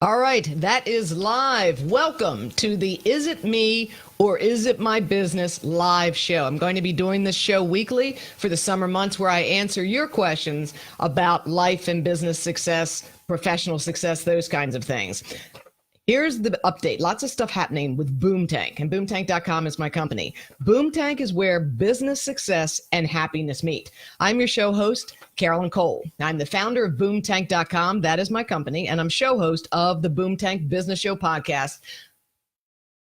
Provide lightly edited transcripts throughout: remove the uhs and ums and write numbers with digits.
All right, that is live. Welcome to the Is It Me or Is It My Business live show. I'm going to be doing this show weekly for the summer months where I answer your questions about life and business success, professional success, those kinds of things. Here's the update. Lots of stuff happening with Boomtank, and boomtank.com is my company. Boomtank is where business success and happiness meet. I'm your show host, Carolyn Cole. I'm the founder of boomtank.com. That is my company, and I'm show host of the Boomtank Business Show podcast.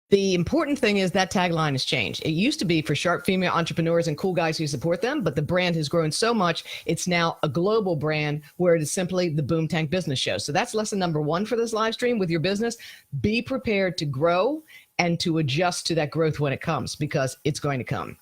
The important thing is that tagline has changed. It used to be for sharp female entrepreneurs and cool guys who support them, but the brand has grown so much, it's now a global brand where it is simply the Boomtank Business Show. So that's lesson number one for this live stream with your business. Be prepared to grow and to adjust to that growth when it comes, because it's going to come.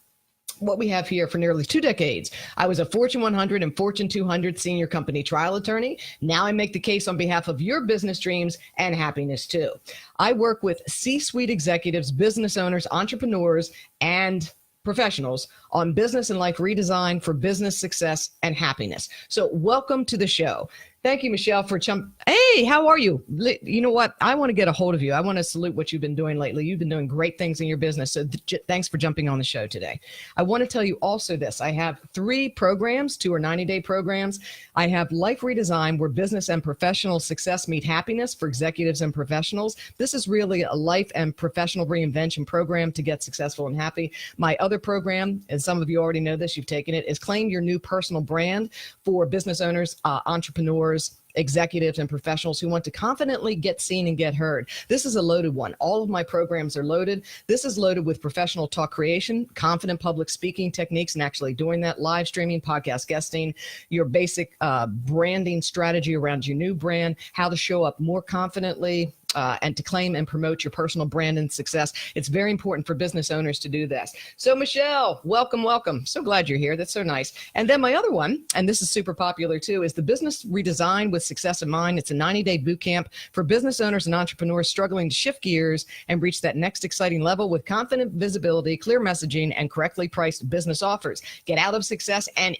What we have here for nearly 2 decades. I was a Fortune 100 and Fortune 200 senior company trial attorney. Now I make the case on behalf of your business dreams and happiness too. I work with C-suite executives, business owners, entrepreneurs, and professionals on business and life redesign for business success and happiness. So welcome to the show. Thank you, Michelle, for Hey, how are you? You know what? I want to get a hold of you. I want to salute what you've been doing lately. You've been doing great things in your business. So thanks for jumping on the show today. I want to tell you also this. I have 3 programs, 2 or 90-day programs. I have Life Redesign, where business and professional success meet happiness for executives and professionals. This is really a life and professional reinvention program to get successful and happy. My other program, and some of you already know this, you've taken it, is Claim Your New Personal Brand for business owners, entrepreneurs, executives, and professionals who want to confidently get seen and get heard. This is a loaded one. All of my programs are loaded. This is loaded with professional talk creation, confident public speaking techniques, and actually doing that, live streaming, podcast guesting, your basic branding strategy around your new brand, how to show up more confidently, and to claim and promote your personal brand and success. It's very important for business owners to do this. So Michelle, welcome, welcome. So glad you're here. That's so nice. And then my other one, and this is super popular too, is the Business Redesign with Success in Mind. It's a 90-day boot camp for business owners and entrepreneurs struggling to shift gears and reach that next exciting level with confident visibility, clear messaging, and correctly priced business offers. Get out of success and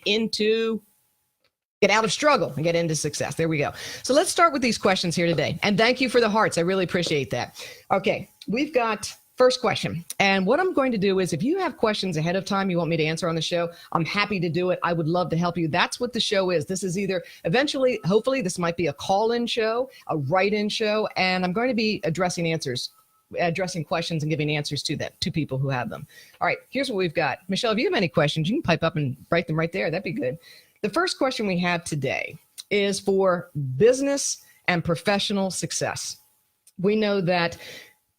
get out of struggle and get into success. There we go. So let's start with these questions here today. And thank you for the hearts. I really appreciate that. Okay, we've got first question. And what I'm going to do is, if you have questions ahead of time you want me to answer on the show, I'm happy to do it. I would love to help you. That's what the show is. This is either eventually, hopefully this might be a call-in show, a write-in show, and I'm going to be addressing questions and giving answers to that, to people who have them. All right, here's what we've got. Michelle, if you have any questions, you can pipe up and write them right there. That'd be good. The first question we have today is for business and professional success. We know that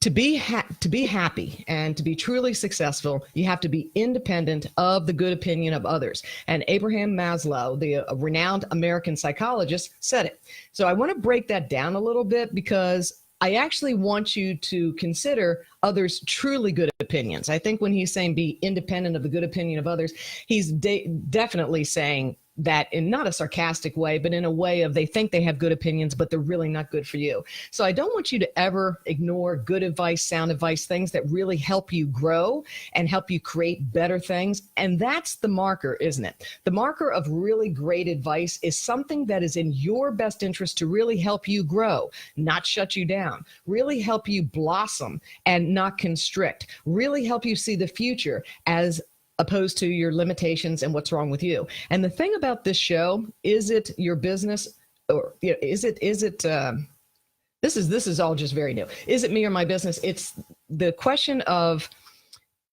to be happy and to be truly successful, you have to be independent of the good opinion of others. And Abraham Maslow, the renowned American psychologist, said it. So I want to break that down a little bit, because I actually want you to consider others' truly good opinions. I think when he's saying be independent of the good opinion of others, he's definitely saying that in not a sarcastic way, but in a way of they think they have good opinions, but they're really not good for you. So I don't want you to ever ignore good advice, sound advice, things that really help you grow and help you create better things. And that's the marker, isn't it? The marker of really great advice is something that is in your best interest to really help you grow, not shut you down, really help you blossom and not constrict, really help you see the future as opposed to your limitations and what's wrong with you. And the thing about this show, is it your business, or is it this is all just very new. Is it me or my business? It's the question of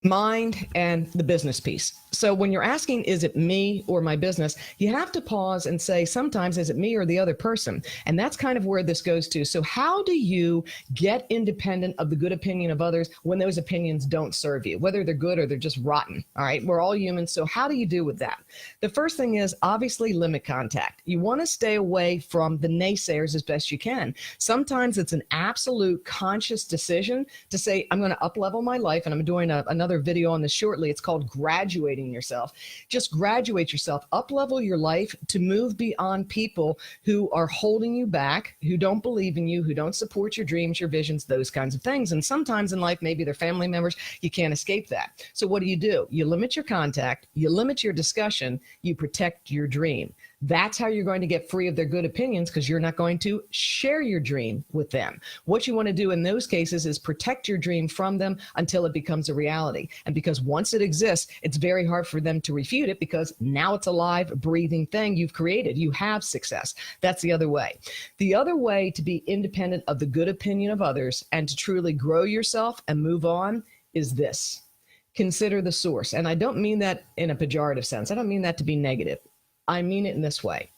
mind and the business piece. So when you're asking, is it me or my business, you have to pause and say, sometimes, is it me or the other person? And that's kind of where this goes to. So how do you get independent of the good opinion of others when those opinions don't serve you, whether they're good or they're just rotten? All right, we're all humans. So how do you do with that? The first thing is obviously limit contact. You want to stay away from the naysayers as best you can. Sometimes it's an absolute conscious decision to say, I'm going to up-level my life, and I'm doing another video on this shortly. It's called Graduating Yourself. Just graduate yourself, up-level your life to move beyond people who are holding you back, who don't believe in you, who don't support your dreams, your visions, those kinds of things. And sometimes in life, maybe they're family members. You can't escape that. So what do? You limit your contact, you limit your discussion, you protect your dream. That's how you're going to get free of their good opinions, because you're not going to share your dream with them. What you want to do in those cases is protect your dream from them until it becomes a reality. And because once it exists, it's very hard for them to refute it, because now it's a live, breathing thing you've created. You have success. That's the other way. The other way to be independent of the good opinion of others and to truly grow yourself and move on is this. Consider the source. And I don't mean that in a pejorative sense. I don't mean that to be negative. I mean it in this way.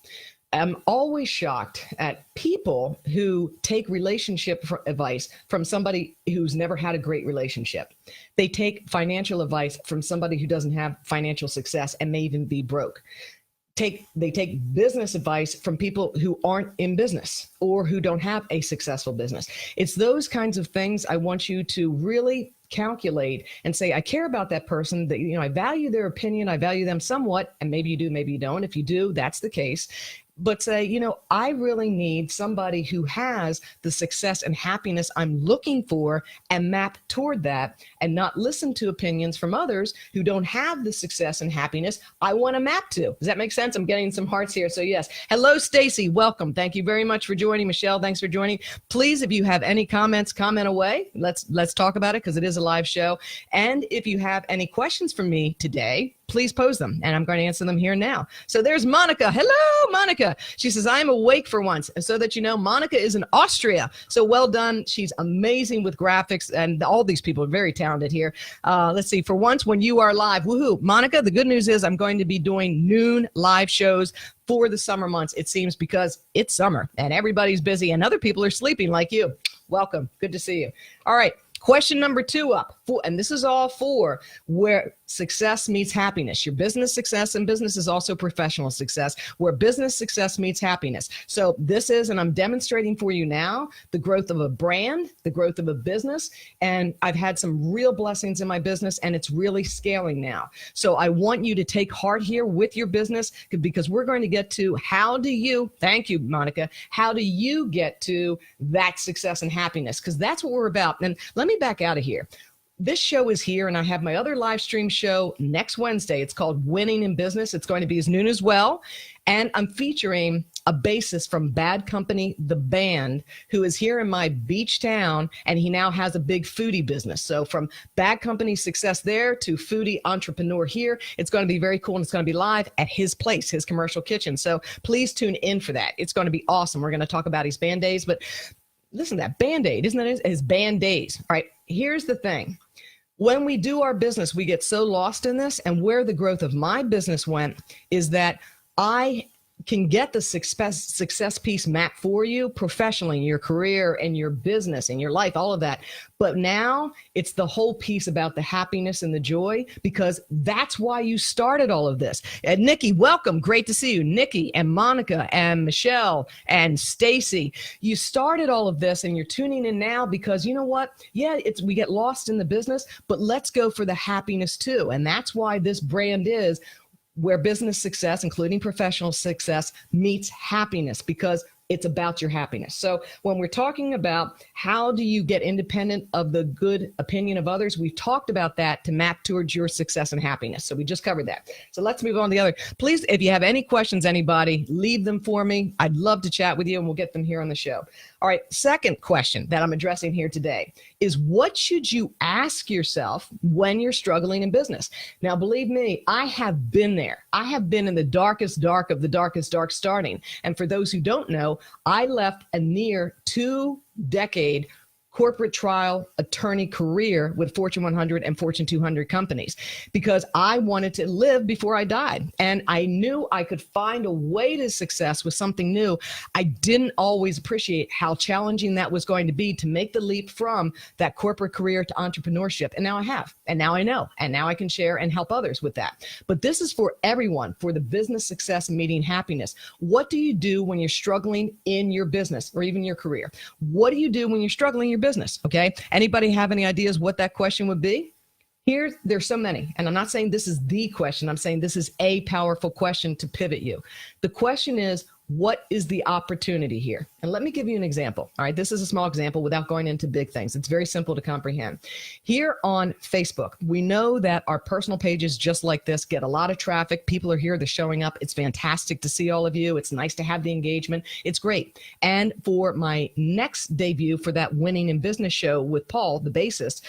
I'm always shocked at people who take relationship advice from somebody who's never had a great relationship. They take financial advice from somebody who doesn't have financial success and may even be broke. They take business advice from people who aren't in business or who don't have a successful business. It's those kinds of things I want you to really calculate and say, I care about that person, that, I value their opinion. I value them somewhat. And maybe you do, maybe you don't. If you do, that's the case. But say, I really need somebody who has the success and happiness I'm looking for, and map toward that, and not listen to opinions from others who don't have the success and happiness I want to map to. Does that make sense? I'm getting some hearts here. So yes. Hello, Stacy. Welcome. Thank you very much for joining. Michelle, thanks for joining. Please, if you have any comments, comment away. Let's talk about it, because it is a live show. And if you have any questions for me today, please pose them, and I'm going to answer them here now. So there's Monica. Hello, Monica. She says, I'm awake for once. And so that you know, Monica is in Austria. So well done. She's amazing with graphics, and all these people are very talented here. Let's see. For once, when you are live, woohoo. Monica, the good news is I'm going to be doing noon live shows for the summer months, it seems, because it's summer and everybody's busy and other people are sleeping like you. Welcome. Good to see you. All right. Question number 2 up, and this is all for where success meets happiness. Your business success, and business is also professional success, where business success meets happiness. So this is, and I'm demonstrating for you now, the growth of a brand, the growth of a business. And I've had some real blessings in my business, and it's really scaling now. So I want you to take heart here with your business, because we're going to get to thank you, Monica, how do you get to that success and happiness? Because that's what we're about. And let me back out of here. This show is here, and I have my other live stream show next Wednesday. It's called Winning in Business. It's going to be as noon as well. And I'm featuring a bassist from Bad Company, the band, who is here in my beach town, and he now has a big foodie business. So from Bad Company success there to foodie entrepreneur here, it's going to be very cool, and it's going to be live at his place, his commercial kitchen. So please tune in for that. It's going to be awesome. We're going to talk about his band days, but listen to that Band-Aid, isn't that his band days? All right, here's the thing. When we do our business, we get so lost in this, and where the growth of my business went is that I can get the success piece mapped for you professionally in your career and your business and your life, all of that. But now it's the whole piece about the happiness and the joy, because that's why you started all of this. And Nikki, welcome. Great to see you. Nikki and Monica and Michelle and Stacy, you started all of this, and you're tuning in now because you know what? Yeah, we get lost in the business, but let's go for the happiness too. And that's why this brand is where business success, including professional success, meets happiness, because it's about your happiness. So when we're talking about how do you get independent of the good opinion of others, we've talked about that to map towards your success and happiness. So we just covered that. So let's move on to the other. Please, if you have any questions, anybody, leave them for me. I'd love to chat with you, and we'll get them here on the show. All right, second question that I'm addressing here today is, what should you ask yourself when you're struggling in business? Now, believe me, I have been there. I have been in the darkest dark of the darkest dark starting. And for those who don't know, I left a near 2-decade corporate trial attorney career with Fortune 100 and Fortune 200 companies because I wanted to live before I died. And I knew I could find a way to success with something new. I didn't always appreciate how challenging that was going to be to make the leap from that corporate career to entrepreneurship. And now I have, and now I know, and now I can share and help others with that. But this is for everyone, for the business success and meeting happiness. What do you do when you're struggling in your business or even your career? What do you do when you're struggling in your business? Okay. Anybody have any ideas what that question would be? There's so many. And I'm not saying this is the question. I'm saying this is a powerful question to pivot you. The question is, what is the opportunity here? And let me give you an example. All right, this is a small example without going into big things. It's very simple to comprehend. Here on Facebook, we know that our personal pages just like this get a lot of traffic. People are here, they're showing up. It's fantastic to see all of you. It's nice to have the engagement. It's great. And for my next debut for that Winning in Business show with Paul, the bassist,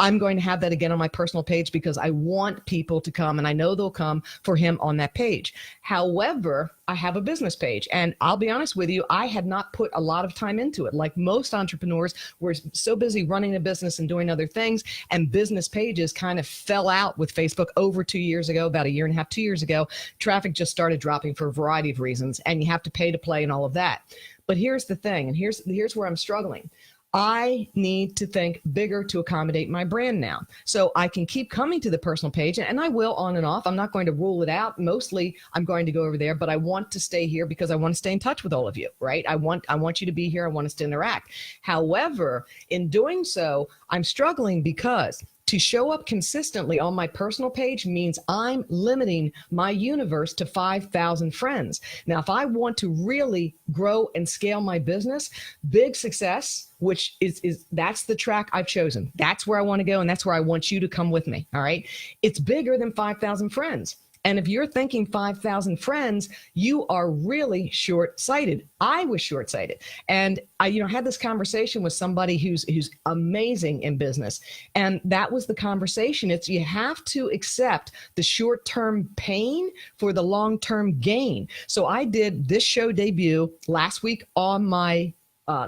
I'm going to have that again on my personal page because I want people to come, and I know they'll come for him on that page. However, I have a business page, and I'll be honest with you, I had not put a lot of time into it. Like most entrepreneurs, we're so busy running a business and doing other things, and business pages kind of fell out with Facebook over 2 years ago, about a year and a half, 2 years ago. Traffic just started dropping for a variety of reasons, and you have to pay to play and all of that. But here's the thing, and here's where I'm struggling. I need to think bigger to accommodate my brand now. So I can keep coming to the personal page, and I will on and off. I'm not going to rule it out. Mostly I'm going to go over there, but I want to stay here because I want to stay in touch with all of you, right? I want you to be here. I want us to interact. However, in doing so, I'm struggling because to show up consistently on my personal page means I'm limiting my universe to 5,000 friends. Now, if I want to really grow and scale my business, big success, which is that's the track I've chosen. That's where I want to go, and that's where I want you to come with me, all right? It's bigger than 5,000 friends. And if you're thinking 5,000 friends, you are really short-sighted. I was short-sighted. And I had this conversation with somebody who's amazing in business. And that was the conversation. It's you have to accept the short-term pain for the long-term gain. So I did this show debut last week on my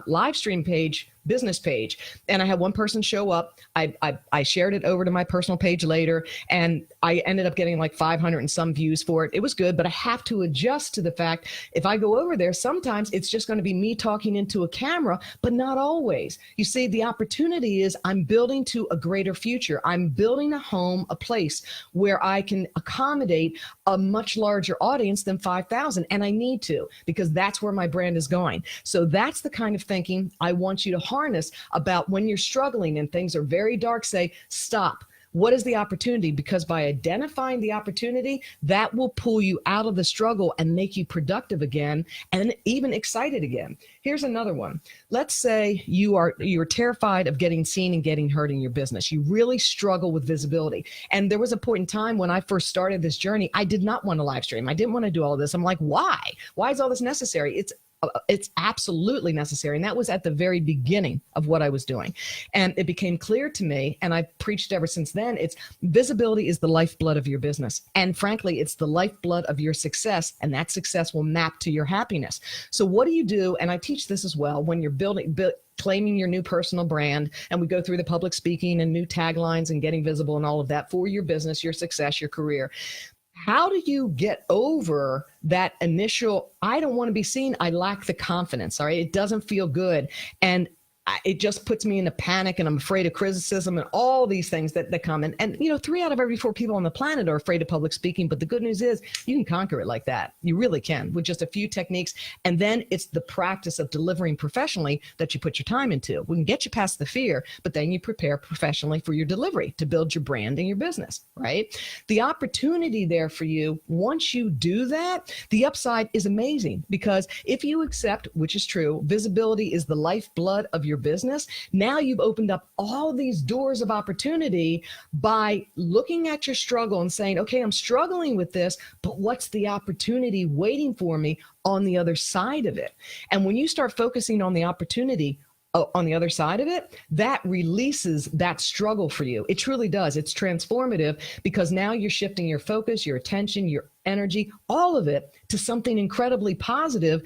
live stream page, business page, and I had one person show up. I shared it over to my personal page later, and I ended up getting like 500 and some views for it. It was good, but I have to adjust to the fact if I go over there, sometimes it's just going to be me talking into a camera, but not always. You see, the opportunity is I'm building to a greater future. I'm building a home, a place where I can accommodate a much larger audience than 5,000, and I need to because that's where my brand is going. So that's the kind of thinking I want you to harness about when you're struggling and things are very dark. Say, stop. What is the opportunity? Because by identifying the opportunity, that will pull you out of the struggle and make you productive again and even excited again. Here's another one. Let's say you're terrified of getting seen and getting heard in your business. You really struggle with visibility. And there was a point in time when I first started this journey, I did not want to live stream. I didn't want to do all this. I'm like, why? Why is all this necessary? It's absolutely necessary. And that was at the very beginning of what I was doing. And it became clear to me, and I've preached ever since then, it's visibility is the lifeblood of your business. And frankly, it's the lifeblood of your success, and that success will map to your happiness. So what do you do? And I teach this as well when you're claiming your new personal brand, and we go through the public speaking and new taglines and getting visible and all of that for your business, your success, your career. How do you get over that initial, I don't want to be seen, I lack the confidence, all right? It doesn't feel good. And it just puts me in a panic, and I'm afraid of criticism and all these things that come. And 3 out of every 4 people on the planet are afraid of public speaking. But the good news is you can conquer it like that. You really can with just a few techniques. And then it's the practice of delivering professionally that you put your time into. We can get you past the fear, but then you prepare professionally for your delivery to build your brand and your business, right? The opportunity there for you, once you do that, the upside is amazing because if you accept, which is true, visibility is the lifeblood of your business. Now you've opened up all these doors of opportunity by looking at your struggle and saying, okay, I'm struggling with this, but what's the opportunity waiting for me on the other side of it? And when you start focusing on the opportunity on the other side of it, that releases that struggle for you. It truly does. It's transformative because now you're shifting your focus, your attention, your energy, all of it to something incredibly positive,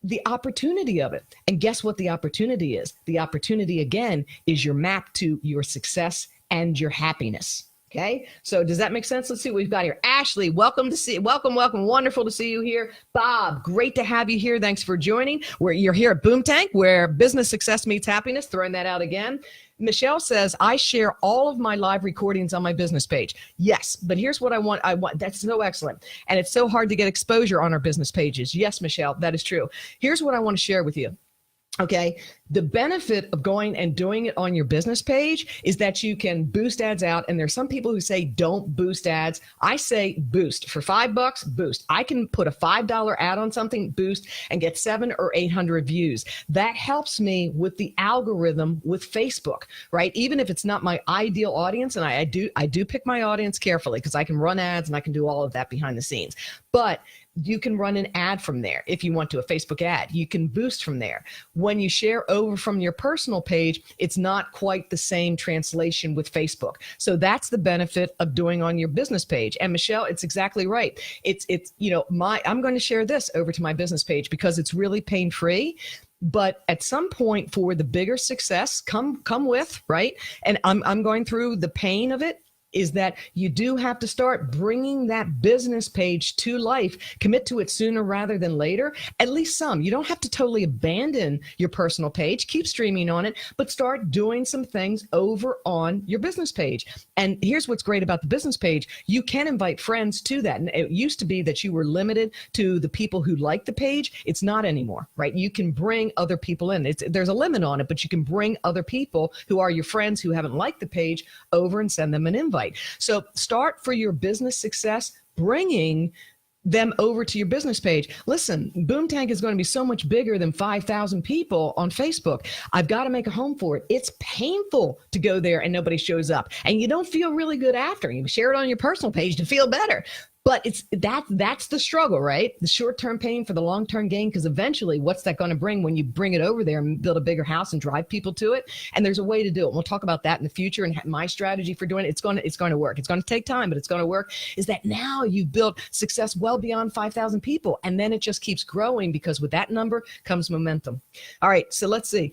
the opportunity of it. And guess what the opportunity is? The opportunity, again, is your map to your success and your happiness. Okay, so does that make sense? Let's see what we've got here. Ashley, welcome. Wonderful to see you here. Bob, great to have you here. Thanks for joining. You're here at Boomtank, where business success meets happiness. Throwing that out again. Michelle says, I share all of my live recordings on my business page. Yes, but here's what I want. That's so excellent. And it's so hard to get exposure on our business pages. Yes, Michelle, that is true. Here's what I want to share with you. Okay. The benefit of going and doing it on your business page is that you can boost ads out. And there's some people who say, don't boost ads. I say boost for $5, boost. I can put a $5 ad on something, boost, and get 700 or 800 views. That helps me with the algorithm with Facebook, right? Even if it's not my ideal audience. And I do pick my audience carefully because I can run ads and I can do all of that behind the scenes. But you can run an ad from there if you want to, a Facebook ad. You can boost from there. When you share over from your personal page, it's not quite the same translation with Facebook. So that's the benefit of doing on your business page. And Michelle, it's exactly right. It's I'm going to share this over to my business page because it's really pain-free. But at some point for the bigger success, come with, right? And I'm going through the pain of it. Is that you do have to start bringing that business page to life, commit to it sooner rather than later, at least some. You don't have to totally abandon your personal page, keep streaming on it, but start doing some things over on your business page. And here's what's great about the business page. You can invite friends to that. And it used to be that you were limited to the people who like the page. It's not anymore, right? You can bring other people in. There's a limit on it, but you can bring other people who are your friends who haven't liked the page over and send them an invite. So start for your business success, bringing them over to your business page. Listen, Boomtank is going to be so much bigger than 5,000 people on Facebook. I've got to make a home for it. It's painful to go there and nobody shows up. And you don't feel really good after. You share it on your personal page to feel better. But that's the struggle, right? The short-term pain for the long-term gain, because eventually what's that going to bring when you bring it over there and build a bigger house and drive people to it? And there's a way to do it. We'll talk about that in the future and my strategy for doing it. It's going to work. It's going to take time, but it's going to work. Is that now you've built success well beyond 5,000 people, and then it just keeps growing because with that number comes momentum. All right, so let's see.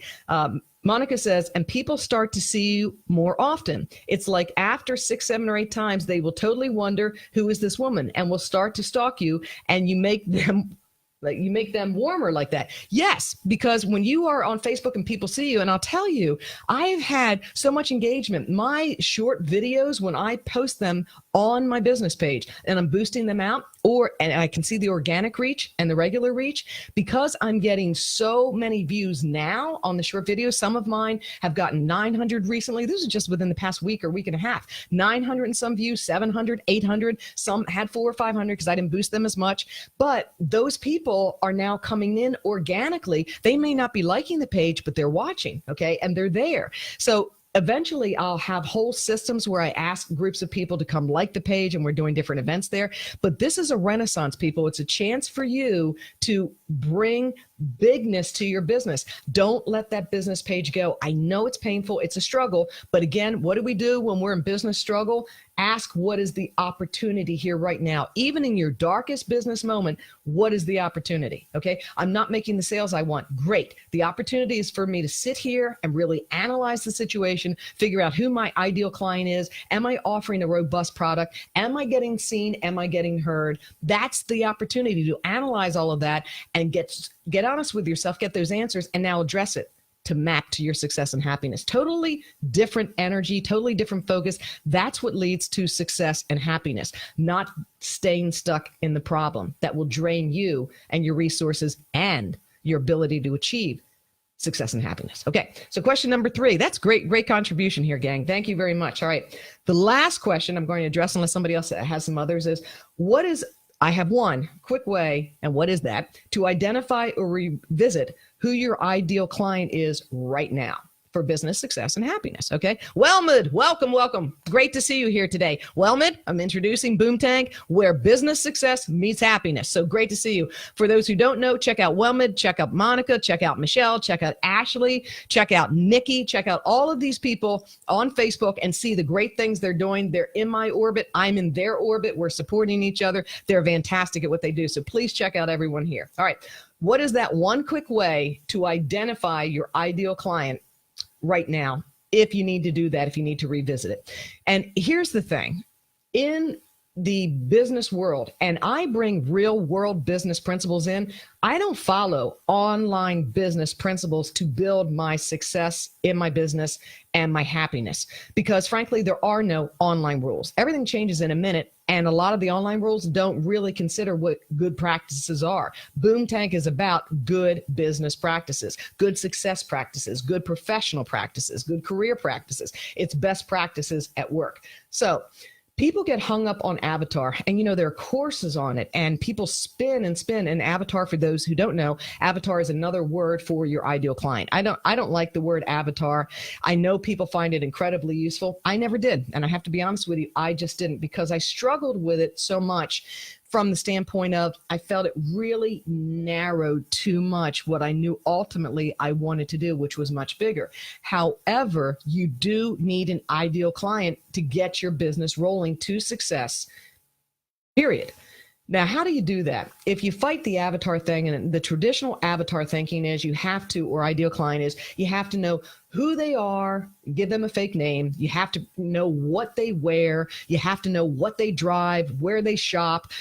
Monica says, and people start to see you more often. It's like after 6, 7, or 8 times, they will totally wonder, who is this woman? And will start to stalk you, and you make them warmer like that. Yes, because when you are on Facebook and people see you, and I'll tell you, I've had so much engagement. My short videos, when I post them on my business page and I'm boosting them out, and I can see the organic reach and the regular reach, because I'm getting so many views now on the short videos. Some of mine have gotten 900 recently. This is just within the past week or week and a half. 900 and some views, 700, 800. Some had 400 or 500 because I didn't boost them as much. But those people are now coming in organically. They may not be liking the page, but they're watching, okay? And they're there. So eventually, I'll have whole systems where I ask groups of people to come like the page, and we're doing different events there. But this is a renaissance, people. It's a chance for you to bring bigness to your business. Don't let that business page go. I know it's painful. It's a struggle. But again, what do we do when we're in business struggle? Ask, what is the opportunity here right now? Even in your darkest business moment, what is the opportunity? Okay, I'm not making the sales I want. Great. The opportunity is for me to sit here and really analyze the situation, figure out who my ideal client is. Am I offering a robust product? Am I getting seen? Am I getting heard? That's the opportunity to analyze all of that and get honest with yourself, get those answers, and now address it to map to your success and happiness. Totally different energy, totally different focus. That's what leads to success and happiness, not staying stuck in the problem that will drain you and your resources and your ability to achieve success and happiness. Okay, so question number 3. That's great contribution here, gang. Thank you very much. All right, the last question I'm going to address, unless somebody else has some others, is I have one quick way, and what is that? To identify or revisit who your ideal client is right now for business success and happiness. Okay. Wellmid, welcome. Great to see you here today. Wellmid, I'm introducing Boomtank, where business success meets happiness. So great to see you. For those who don't know, check out Wellmid, check out Monica, check out Michelle, check out Ashley, check out Nikki, check out all of these people on Facebook and see the great things they're doing. They're in my orbit. I'm in their orbit. We're supporting each other. They're fantastic at what they do. So please check out everyone here. All right. What is that one quick way to identify your ideal client right now, if you need to do that, if you need to revisit it? And here's the thing. In the business world and I bring real world business principles in, I don't follow online business principles to build my success in my business and my happiness. Because frankly, there are no online rules. Everything changes in a minute. And a lot of the online rules don't really consider what good practices are. Boomtank is about good business practices, good success practices, good professional practices, good career practices. It's best practices at work. So people get hung up on avatar, and there are courses on it, and people spin and spin. And avatar, for those who don't know, avatar is another word for your ideal client. I don't like the word avatar. I know people find it incredibly useful. I never did, and I have to be honest with you, I just didn't, because I struggled with it so much from the standpoint of I felt it really narrowed too much what I knew ultimately I wanted to do, which was much bigger. However, you do need an ideal client to get your business rolling to success, period. Now, how do you do that? If you fight the avatar thing, and the traditional avatar thinking is you have to, or ideal client is, you have to know who they are, give them a fake name. You have to know what they wear. You have to know what they drive, where they shop,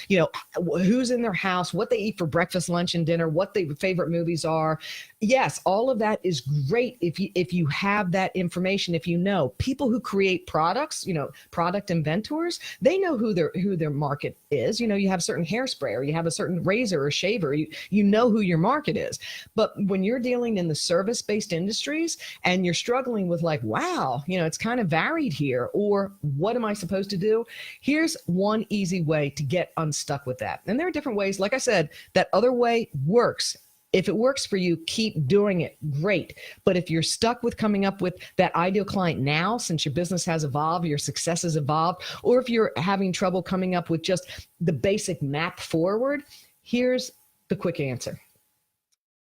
who's in their house, what they eat for breakfast, lunch, and dinner, what their favorite movies are. Yes, all of that is great if you have that information. If you know people who create products, product inventors, they know who their market is. You have a certain hairspray, or you have a certain razor or shaver. You know who your market is. But when you're dealing in the service-based industries and you're struggling with wow, it's kind of varied here, or what am I supposed to do? Here's one easy way to get unstuck with that. And there are different ways. Like I said, that other way works. If it works for you, keep doing it. Great. But if you're stuck with coming up with that ideal client now, since your business has evolved, your success has evolved, or if you're having trouble coming up with just the basic map forward, here's the quick answer.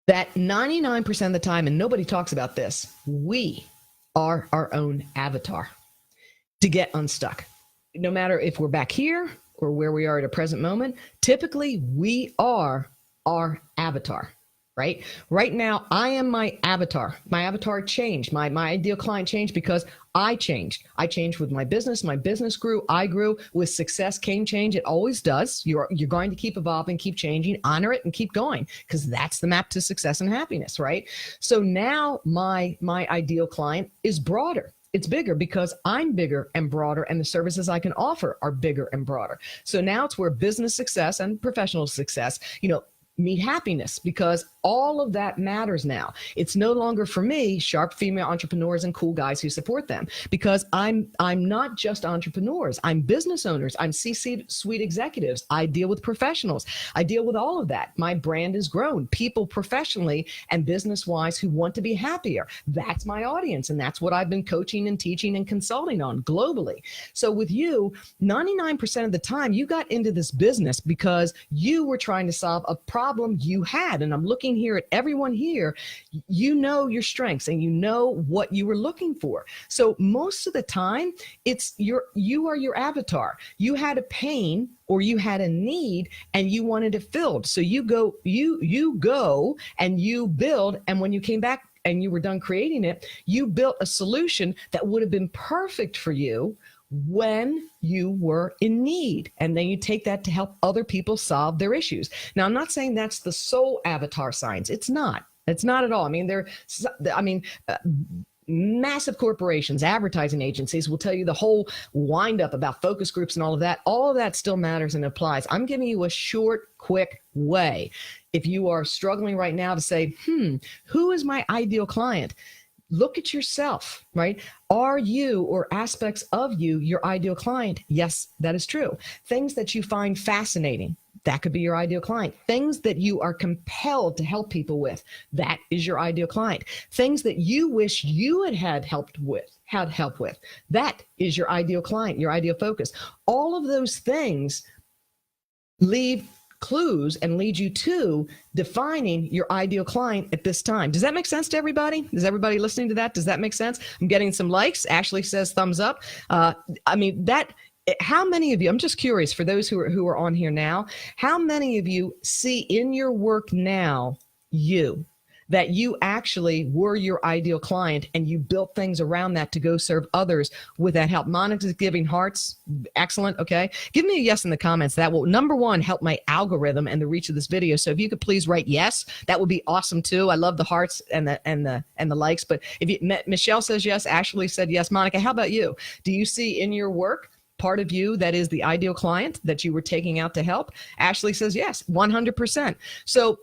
That 99% of the time, and nobody talks about this, we are our own avatar to get unstuck. No matter if we're back here or where we are at a present moment, typically we are our avatar. Right now, I am my avatar. My avatar changed. My ideal client changed because I changed. I changed with my business. My business grew. I grew. With success came change. It always does. You're going to keep evolving, keep changing, honor it, and keep going, because that's the map to success and happiness, right? So now my ideal client is broader. It's bigger because I'm bigger and broader, and the services I can offer are bigger and broader. So now it's where business success and professional success, meet happiness, because all of that matters now. It's no longer for me, sharp female entrepreneurs and cool guys who support them, because I'm not just entrepreneurs. I'm business owners. I'm C-suite executives. I deal with professionals. I deal with all of that. My brand has grown. People professionally and business-wise who want to be happier. That's my audience, and that's what I've been coaching and teaching and consulting on globally. So with you, 99% of the time, you got into this business because you were trying to solve a problem you had, and I'm looking here at everyone here, your strengths and what you were looking for. So most of the time, you are your avatar. You had a pain or you had a need and you wanted it filled. So you go and you build, and when you came back and you were done creating it, you built a solution that would have been perfect for you when you were in need. And then you take that to help other people solve their issues. Now, I'm not saying that's the sole avatar science. It's not. It's not at all. Massive corporations, advertising agencies will tell you the whole wind up about focus groups and all of that. All of that still matters and applies. I'm giving you a short, quick way. If you are struggling right now to say, who is my ideal client? Look at yourself, right? Are you, or aspects of you, your ideal client? Yes, that is true. Things that you find fascinating, that could be your ideal client. Things that you are compelled to help people with, that is your ideal client. Things that you wish you had help with, that is your ideal client, your ideal focus. All of those things leave clues and lead you to defining your ideal client at this time. Does that make sense to everybody? Is everybody listening to that? Does that make sense? I'm getting some likes. Ashley says thumbs up. How many of you, I'm just curious for those who are on here now, how many of you see in your work now, that you actually were your ideal client and you built things around that to go serve others with that help. Monica's giving hearts. Excellent. Okay. Give me a yes in the comments. That will, number one, help my algorithm and the reach of this video. So if you could please write yes, that would be awesome too. I love the hearts and the likes. But if you, Michelle says yes, Ashley said yes. Monica, how about you? Do you see in your work part of you that is the ideal client that you were taking out to help? Ashley says yes, 100%. So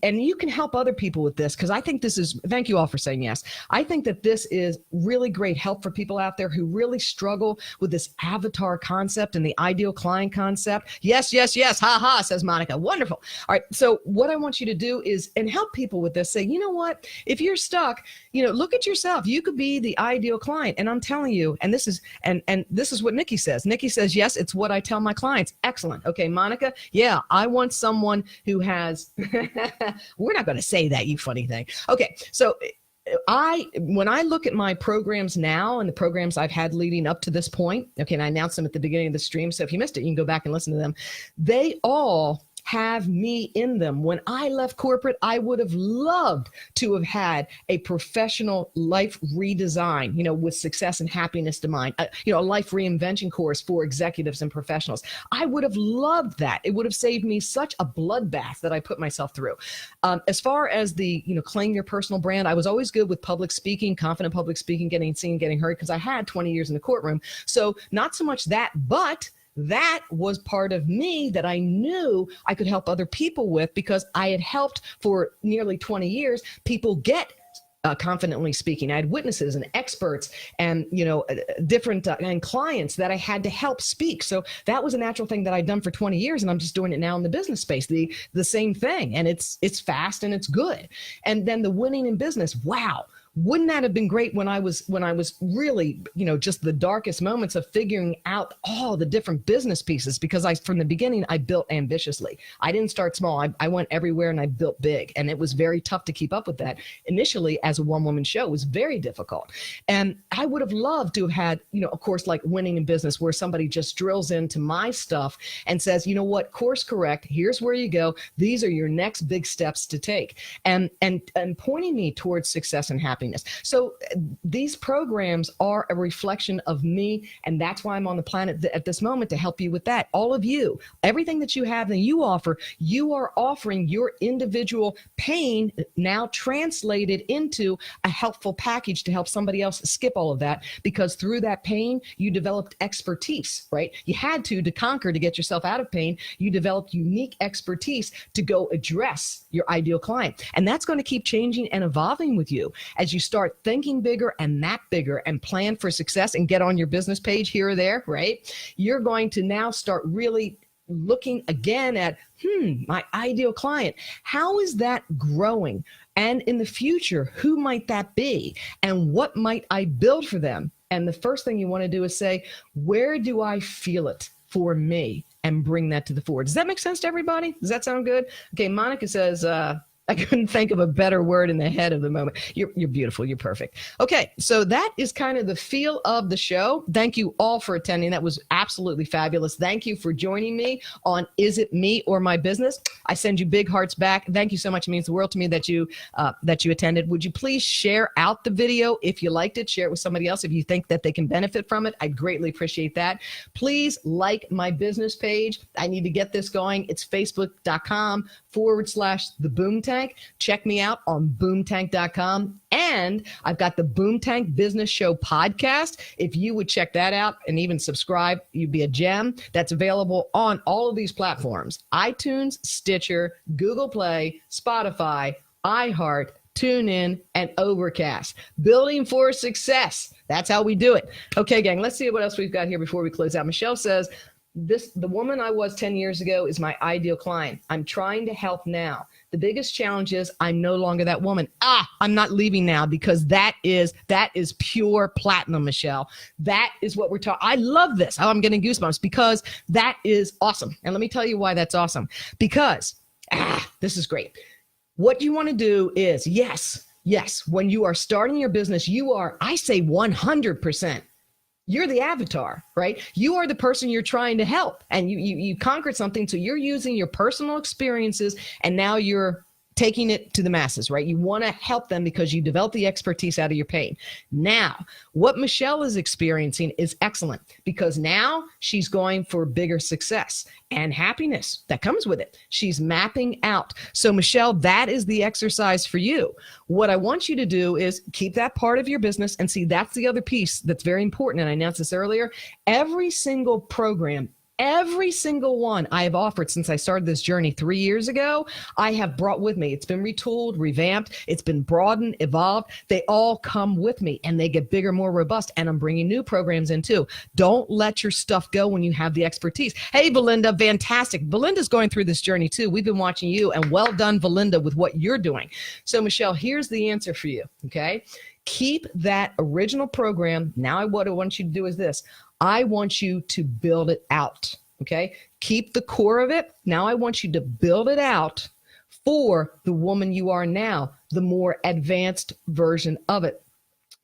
and you can help other people with this, because I think this is, thank you all for saying yes. I think that this is really great help for people out there who really struggle with this avatar concept and the ideal client concept. Yes, yes, yes. Ha ha, says Monica. Wonderful. All right. So what I want you to do is, and help people with this, say, you know what, if you're stuck, look at yourself. You could be the ideal client. And I'm telling you, and this is, and this is what Nikki says. Nikki says, yes, it's what I tell my clients. Excellent. Okay, Monica. Yeah, I want someone who has, we're not going to say that, you funny thing. Okay. So when I look at my programs now and the programs I've had leading up to this point, okay, and I announced them at the beginning of the stream. So if you missed it, you can go back and listen to them. They all have me in them. When I left corporate, I would have loved to have had a professional life redesign, with success and happiness to mind, a life reinvention course for executives and professionals. I would have loved that. It would have saved me such a bloodbath that I put myself through. As far as the, claim your personal brand, I was always good with public speaking, confident public speaking, getting seen, getting heard, because I had 20 years in the courtroom. So not so much that, but that was part of me that I knew I could help other people with, because I had helped for nearly 20 years people get confidently speaking. I had witnesses and experts and, different and clients that I had to help speak. So that was a natural thing that I'd done for 20 years. And I'm just doing it now in the business space, the same thing. And it's fast and it's good. And then the winning in business. Wow. Wouldn't that have been great when I was really, just the darkest moments of figuring out all the different business pieces? Because from the beginning, I built ambitiously. I didn't start small. I went everywhere and I built big. And it was very tough to keep up with that. Initially, as a one-woman show, it was very difficult. And I would have loved to have had, of course, like winning in business, where somebody just drills into my stuff and says, you know what, course correct, here's where you go. These are your next big steps to take. And pointing me towards success and happiness. So these programs are a reflection of me, and that's why I'm on the planet at this moment, to help you with that. All of you, everything that you have and you offer, you are offering your individual pain now translated into a helpful package to help somebody else skip all of that, because through that pain, you developed expertise, right? You had to conquer to get yourself out of pain. You developed unique expertise to go address your ideal client. And that's going to keep changing and evolving with you as you start thinking bigger and map bigger and plan for success and get on your business page here or there, right? You're going to now start really looking again at, my ideal client. How is that growing? And in the future, who might that be? And what might I build for them? And the first thing you want to do is say, where do I feel it for me? And bring that to the fore. Does that make sense to everybody? Does that sound good? Okay, Monica says, I couldn't think of a better word in the head of the moment. You're beautiful. You're perfect. Okay, so that is kind of the feel of the show. Thank you all for attending. That was absolutely fabulous. Thank you for joining me on Is It Me or My Business? I send you big hearts back. Thank you so much. It means the world to me that you attended. Would you please share out the video if you liked it? Share it with somebody else if you think that they can benefit from it. I'd greatly appreciate that. Please like my business page. I need to get this going. It's facebook.com/The Boom Tank. Check me out on boomtank.com. And I've got the Boom Tank Business Show podcast. If you would check that out and even subscribe, you'd be a gem. That's available on all of these platforms: iTunes, Stitcher, Google Play, Spotify, iHeart, TuneIn, and Overcast. Building for success. That's how we do it. Okay, gang, let's see what else we've got here before we close out. Michelle says, the woman I was 10 years ago is my ideal client. I'm trying to help now. The biggest challenge is I'm no longer that woman. I'm not leaving now, because that is pure platinum, Michelle. That is what we're talking. I love this. I'm getting goosebumps, because that is awesome. And let me tell you why that's awesome. Because this is great. What you want to do is, yes, when you are starting your business, you are, I say 100%. You're the avatar, right? You are the person you're trying to help, and you conquered something. So you're using your personal experiences, and now you're taking it to the masses, right? You want to help them because you develop the expertise out of your pain. Now, what Michelle is experiencing is excellent because now she's going for bigger success and happiness that comes with it. She's mapping out. So Michelle, that is the exercise for you. What I want you to do is keep that part of your business and see that's the other piece that's very important. And I announced this earlier. Every single program, every single one I have offered since I started this journey 3 years ago, I have brought with me. It's been retooled, revamped. It's been broadened, evolved. They all come with me and they get bigger, more robust. And I'm bringing new programs in too. Don't let your stuff go when you have the expertise. Hey, Belinda, fantastic. Belinda's going through this journey too. We've been watching you, and well done, Belinda, with what you're doing. So Michelle, here's the answer for you. Okay. Keep that original program. Now what I want you to do is this. I want you to build it out, okay? Keep the core of it. Now I want you to build it out for the woman you are now, the more advanced version of it.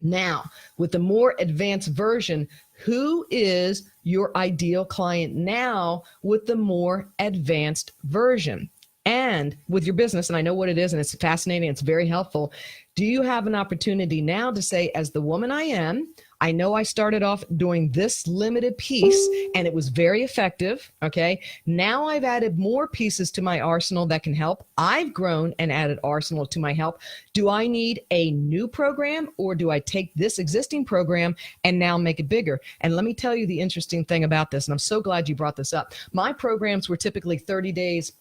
Now, with the more advanced version, who is your ideal client now with the more advanced version? And with your business, and I know what it is, and it's fascinating, it's very helpful. Do you have an opportunity now to say, as the woman I am, I know I started off doing this limited piece and it was very effective. Okay. Now I've added more pieces to my arsenal that can help. I've grown and added arsenal to my help. Do I need a new program, or do I take this existing program and now make it bigger? And let me tell you the interesting thing about this. And I'm so glad you brought this up. My programs were typically 30 days,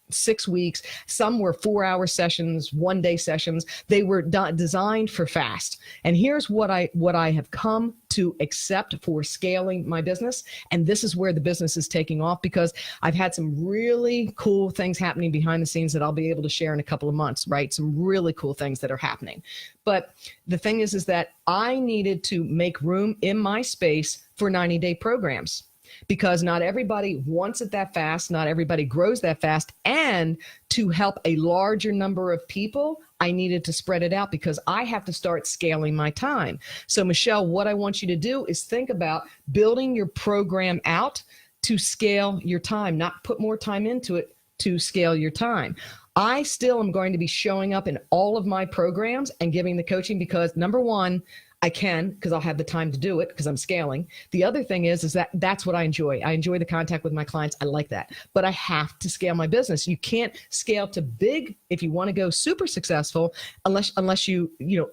6 weeks. Some were 4-hour sessions, 1-day sessions. They were designed for fast. And here's what I have come to accept for scaling my business. And this is where the business is taking off, because I've had some really cool things happening behind the scenes that I'll be able to share in a couple of months, right? Some really cool things that are happening. But the thing is that I needed to make room in my space for 90-day programs, because not everybody wants it that fast. Not everybody grows that fast. And to help a larger number of people, I needed to spread it out because I have to start scaling my time. So Michelle, what I want you to do is think about building your program out to scale your time, not put more time into it, to scale your time. I still am going to be showing up in all of my programs and giving the coaching because, number one, I can, because I'll have the time to do it because I'm scaling. The other thing is that that's what I enjoy. I enjoy the contact with my clients. I like that. But I have to scale my business. You can't scale to big if you want to go super successful unless you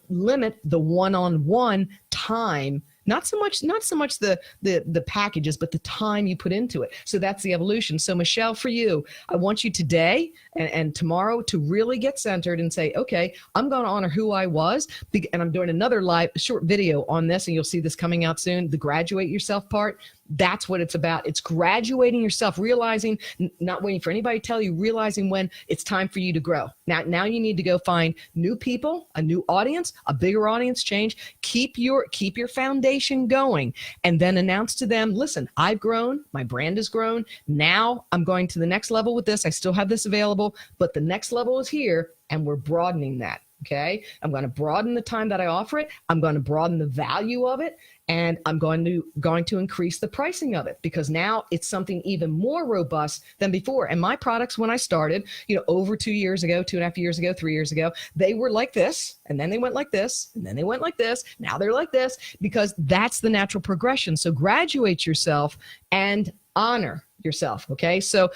limit the one-on-one time. Not so much the packages, but the time you put into it. So that's the evolution. So Michelle, for you, I want you today and tomorrow to really get centered and say, okay, I'm going to honor who I was. And I'm doing another live short video on this, and you'll see this coming out soon, the graduate yourself part. That's what it's about. It's graduating yourself, realizing, not waiting for anybody to tell you, realizing when it's time for you to grow. Now you need to go find new people, a new audience, a bigger audience change. Keep your foundation going, and then announce to them, listen, I've grown, my brand has grown. Now I'm going to the next level with this. I still have this available, but the next level is here, and we're broadening that. Okay. I'm going to broaden the time that I offer it. I'm going to broaden the value of it. And I'm going to increase the pricing of it, because now it's something even more robust than before. And my products, when I started, over 2 years ago, 2.5 years ago, 3 years ago, they were like this, and then they went like this, and then they went like this. Now they're like this, because that's the natural progression. So graduate yourself and honor yourself. Okay. So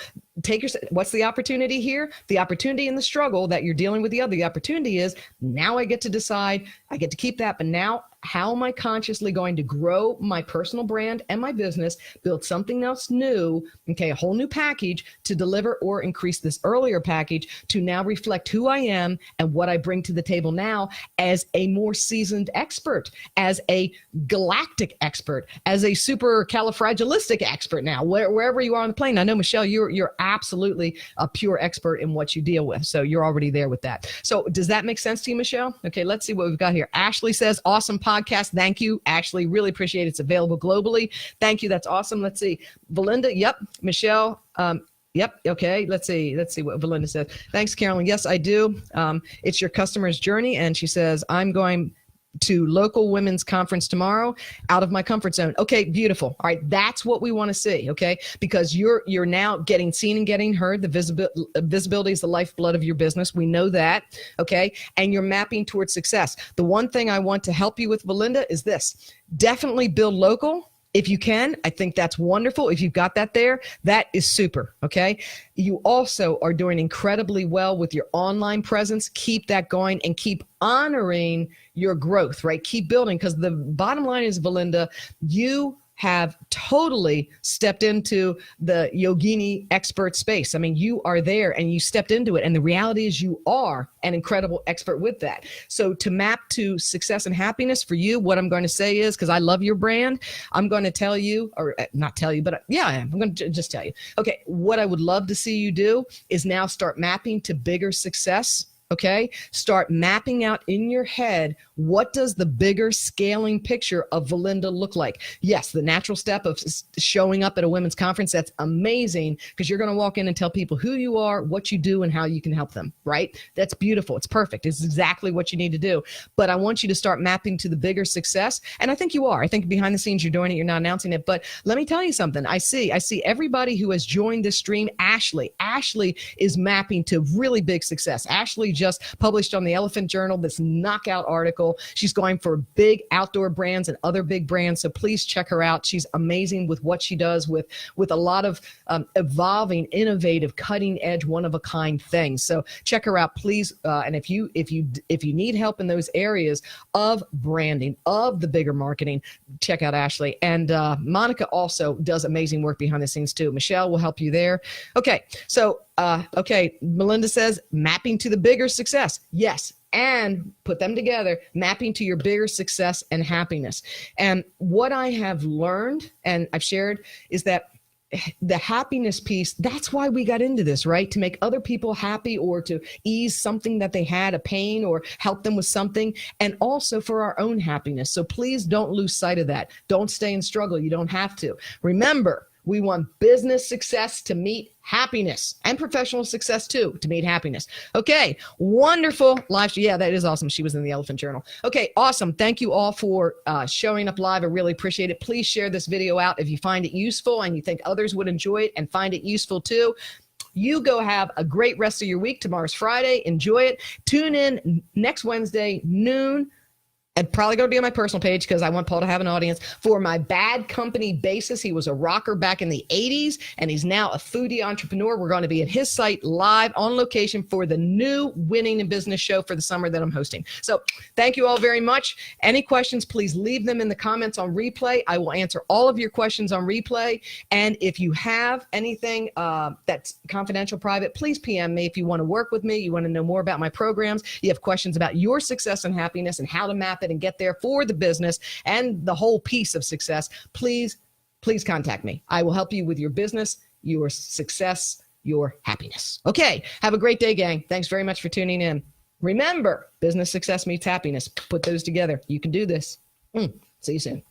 what's the opportunity here? The opportunity in the struggle that you're dealing with the opportunity is, now I get to decide, I get to keep that, but now how am I consciously going to grow my personal brand and my business, build something else new, okay, a whole new package to deliver, or increase this earlier package to now reflect who I am and what I bring to the table now as a more seasoned expert, as a galactic expert, as a supercalifragilistic expert now, wherever you are on the plane. I know, Michelle, you're absolutely a pure expert in what you deal with. So you're already there with that. So does that make sense to you, Michelle? Okay, let's see what we've got here. Ashley says, awesome podcast. Thank you, Ashley. Really appreciate it. It's available globally. Thank you. That's awesome. Let's see. Belinda. Yep. Michelle. Yep. Okay. Let's see what Belinda says. Thanks, Carolyn. Yes, I do. It's your customer's journey. And she says, I'm going to local women's conference tomorrow, out of my comfort zone. Okay, beautiful. All right, that's what we want to see, okay? Because you're now getting seen and getting heard. The visibility is the lifeblood of your business. We know that, okay? And you're mapping towards success. The one thing I want to help you with, Belinda, is this. Definitely build local. If you can, I think that's wonderful. If you've got that there, that is super, okay? You also are doing incredibly well with your online presence. Keep that going and keep honoring your growth, right? Keep building, because the bottom line is, Belinda, you have totally stepped into the yogini expert space. I mean, you are there and you stepped into it. And the reality is you are an incredible expert with that. So to map to success and happiness for you, what I'm going to say is, because I love your brand, I'm going to tell you, or not tell you, but yeah, I am. I'm going to just tell you. Okay, what I would love to see you do is now start mapping to bigger success. Okay, start mapping out in your head, what does the bigger scaling picture of Belinda look like? Yes, the natural step of showing up at a women's conference, that's amazing, because you're going to walk in and tell people who you are, what you do, and how you can help them, right? That's beautiful. It's perfect. It's exactly what you need to do. But I want you to start mapping to the bigger success. And I think you are. I think behind the scenes you're doing it. You're not announcing it. But let me tell you something. I see everybody who has joined this stream. Ashley is mapping to really big success. Ashley just published on the Elephant Journal this knockout article. She's going for big outdoor brands and other big brands. So please check her out. She's amazing with what she does with a lot of evolving, innovative, cutting edge, one of a kind things. So check her out, please. And if you need help in those areas of branding, of the bigger marketing, check out Ashley. And Monica also does amazing work behind the scenes too. Michelle will help you there. Okay. So Melinda says mapping to the bigger success. Yes. And put them together, mapping to your bigger success and happiness. And what I have learned and I've shared is that the happiness piece, that's why we got into this, right? To make other people happy, or to ease something that they had, a pain, or help them with something, and also for our own happiness. So please don't lose sight of that. Don't stay in struggle. You don't have to. Remember, we want business success to meet happiness, and professional success too, to meet happiness. Okay, wonderful live. Yeah, that is awesome. She was in the Elephant Journal. Okay, awesome. Thank you all for showing up live. I really appreciate it. Please share this video out if you find it useful and you think others would enjoy it and find it useful too. You go have a great rest of your week. Tomorrow's Friday. Enjoy it. Tune in next Wednesday, noon. And probably going to be on my personal page, because I want Paul to have an audience, for my Bad Company basis. He was a rocker back in the 80s, and he's now a foodie entrepreneur. We're going to be at his site live on location for the new Winning in Business show for the summer that I'm hosting. So thank you all very much. Any questions, please leave them in the comments on replay. I will answer all of your questions on replay. And if you have anything that's confidential, private, please PM me. If you want to work with me, you want to know more about my programs, you have questions about your success and happiness and how to map it and get there for the business and the whole piece of success, please contact me. I will help you with your business, your success, your happiness. Okay, have a great day, gang. Thanks very much for tuning in. Remember, business success meets happiness. Put those together. You can do this. See you soon.